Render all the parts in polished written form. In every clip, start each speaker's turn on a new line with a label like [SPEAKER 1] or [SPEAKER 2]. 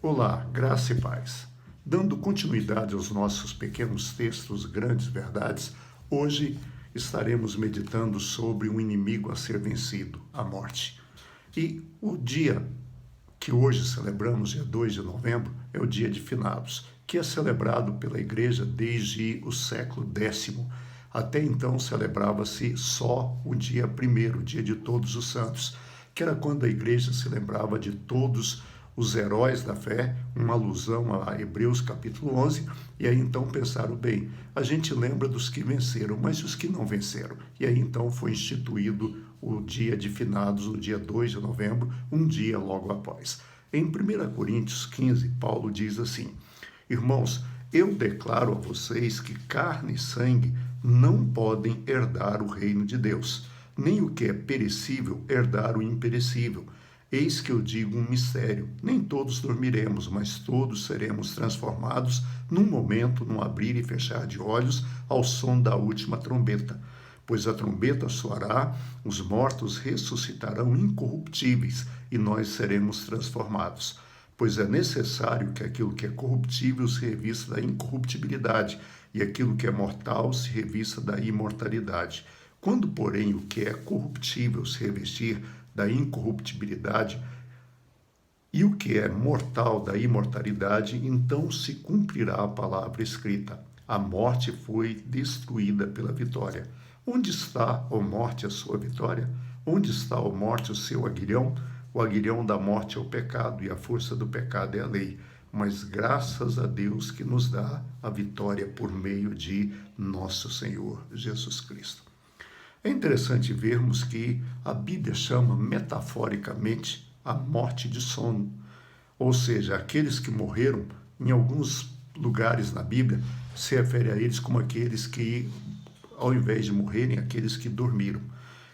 [SPEAKER 1] Olá, graça e paz. Dando continuidade aos nossos pequenos textos, grandes verdades, hoje estaremos meditando sobre um inimigo a ser vencido, a morte. E o dia que hoje celebramos, dia 2 de novembro, é o dia de finados, que é celebrado pela igreja desde o século X. Até então celebrava-se só o dia primeiro, o dia de Todos os Santos, que era quando a igreja se lembrava de todos os heróis da fé, uma alusão a Hebreus capítulo 11, e aí então pensaram, bem, a gente lembra dos que venceram, mas os que não venceram. E aí então foi instituído o dia de finados, no dia 2 de novembro, um dia logo após. Em 1 Coríntios 15, Paulo diz assim: Irmãos, eu declaro a vocês que carne e sangue não podem herdar o reino de Deus, nem o que é perecível herdar o imperecível. Eis que eu digo um mistério: nem todos dormiremos, mas todos seremos transformados num momento, num abrir e fechar de olhos, ao som da última trombeta. Pois a trombeta soará, os mortos ressuscitarão incorruptíveis, e nós seremos transformados. Pois é necessário que aquilo que é corruptível se revista da incorruptibilidade, e aquilo que é mortal se revista da imortalidade. Quando, porém, o que é corruptível se revestir da incorruptibilidade e o que é mortal da imortalidade, então se cumprirá a palavra escrita: a morte foi destruída pela vitória. Onde está, ó morte, a sua vitória? Onde está, ó morte, o seu aguilhão? O aguilhão da morte é o pecado, e a força do pecado é a lei. Mas graças a Deus que nos dá a vitória por meio de nosso Senhor Jesus Cristo. É interessante vermos que a Bíblia chama metaforicamente a morte de sono, ou seja, aqueles que morreram, em alguns lugares na Bíblia, se refere a eles como aqueles que, ao invés de morrerem, aqueles que dormiram.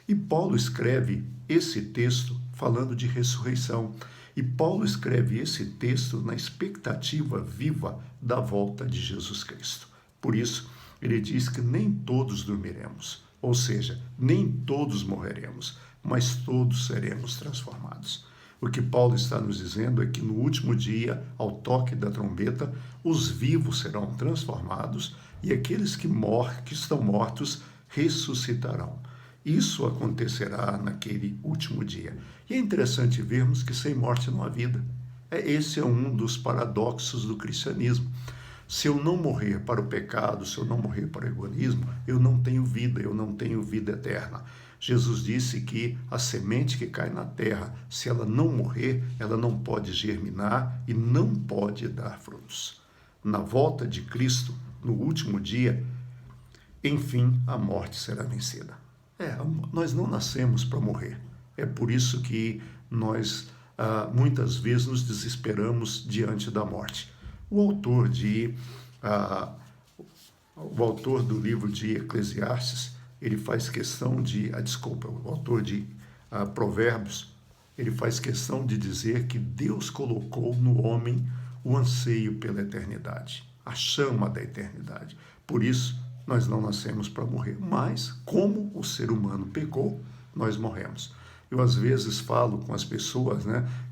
[SPEAKER 1] E Paulo escreve esse texto falando de ressurreição. E Paulo escreve esse texto na expectativa viva da volta de Jesus Cristo. Por isso, ele diz que nem todos dormiremos. Ou seja, nem todos morreremos, mas todos seremos transformados. O que Paulo está nos dizendo é que no último dia, ao toque da trombeta, os vivos serão transformados e aqueles que estão mortos ressuscitarão. Isso acontecerá naquele último dia. E é interessante vermos que sem morte não há vida. Esse é um dos paradoxos do cristianismo. Se eu não morrer para o pecado, se eu não morrer para o egoísmo, eu não tenho vida, eu não tenho vida eterna. Jesus disse que a semente que cai na terra, se ela não morrer, ela não pode germinar e não pode dar frutos. Na volta de Cristo, no último dia, enfim, a morte será vencida. Nós não nascemos para morrer. É por isso que nós muitas vezes nos desesperamos diante da morte. O autor do livro de Eclesiastes, ele faz questão o autor de Provérbios, ele faz questão de dizer que Deus colocou no homem o anseio pela eternidade, a chama da eternidade. Por isso, nós não nascemos para morrer, mas como o ser humano pecou, nós morremos. Eu às vezes falo com as pessoas,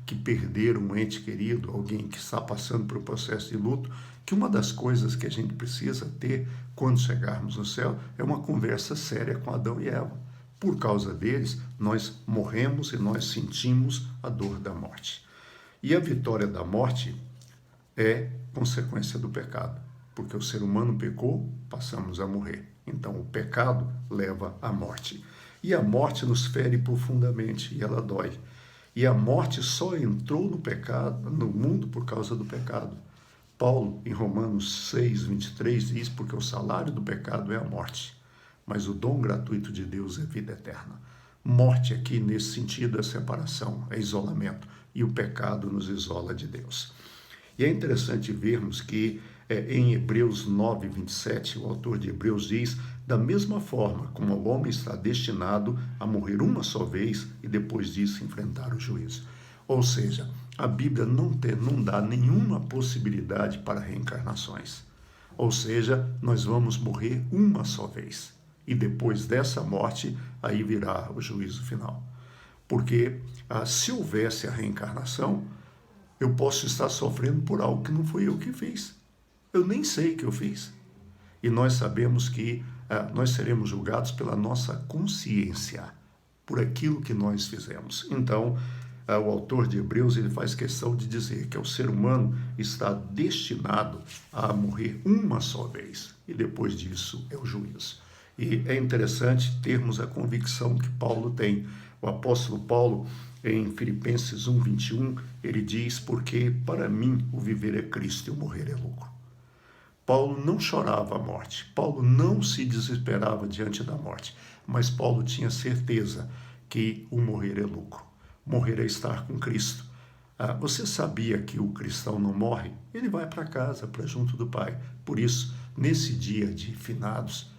[SPEAKER 1] que perderam um ente querido, alguém que está passando por um processo de luto, que uma das coisas que a gente precisa ter quando chegarmos no céu é uma conversa séria com Adão e Eva. Por causa deles, nós morremos e nós sentimos a dor da morte. E a vitória da morte é consequência do pecado, porque o ser humano pecou, passamos a morrer. Então o pecado leva à morte. E a morte nos fere profundamente e ela dói. E a morte só entrou no mundo por causa do pecado. Paulo, em Romanos 6, 23, diz: porque o salário do pecado é a morte, mas o dom gratuito de Deus é vida eterna. Morte aqui, nesse sentido, é separação, é isolamento, e o pecado nos isola de Deus. E é interessante vermos que em Hebreus 9, 27, o autor de Hebreus diz: da mesma forma como o homem está destinado a morrer uma só vez e depois disso enfrentar o juízo. Ou seja, a Bíblia não dá nenhuma possibilidade para reencarnações. Ou seja, nós vamos morrer uma só vez. E depois dessa morte, aí virá o juízo final. Porque se houvesse a reencarnação, Eu posso estar sofrendo por algo que não fui eu que fiz. Eu nem sei que eu fiz. E nós sabemos que nós seremos julgados pela nossa consciência, por aquilo que nós fizemos. Então, o autor de Hebreus ele faz questão de dizer que o ser humano está destinado a morrer uma só vez. E depois disso é o juízo. E é interessante termos a convicção que Paulo tem. O apóstolo Paulo, em Filipenses 1:21, ele diz: porque para mim o viver é Cristo e o morrer é lucro. Paulo não chorava a morte, Paulo não se desesperava diante da morte, mas Paulo tinha certeza que o morrer é lucro, morrer é estar com Cristo. Você sabia que o cristão não morre? Ele vai para casa, para junto do Pai. Por isso, nesse dia de finados,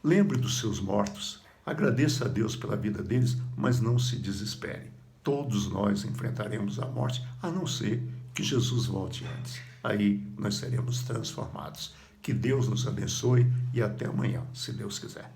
[SPEAKER 1] lembre dos seus mortos, agradeça a Deus pela vida deles, mas não se desespere. Todos nós enfrentaremos a morte, a não ser que Jesus volte antes. Aí nós seremos transformados. Que Deus nos abençoe e até amanhã, se Deus quiser.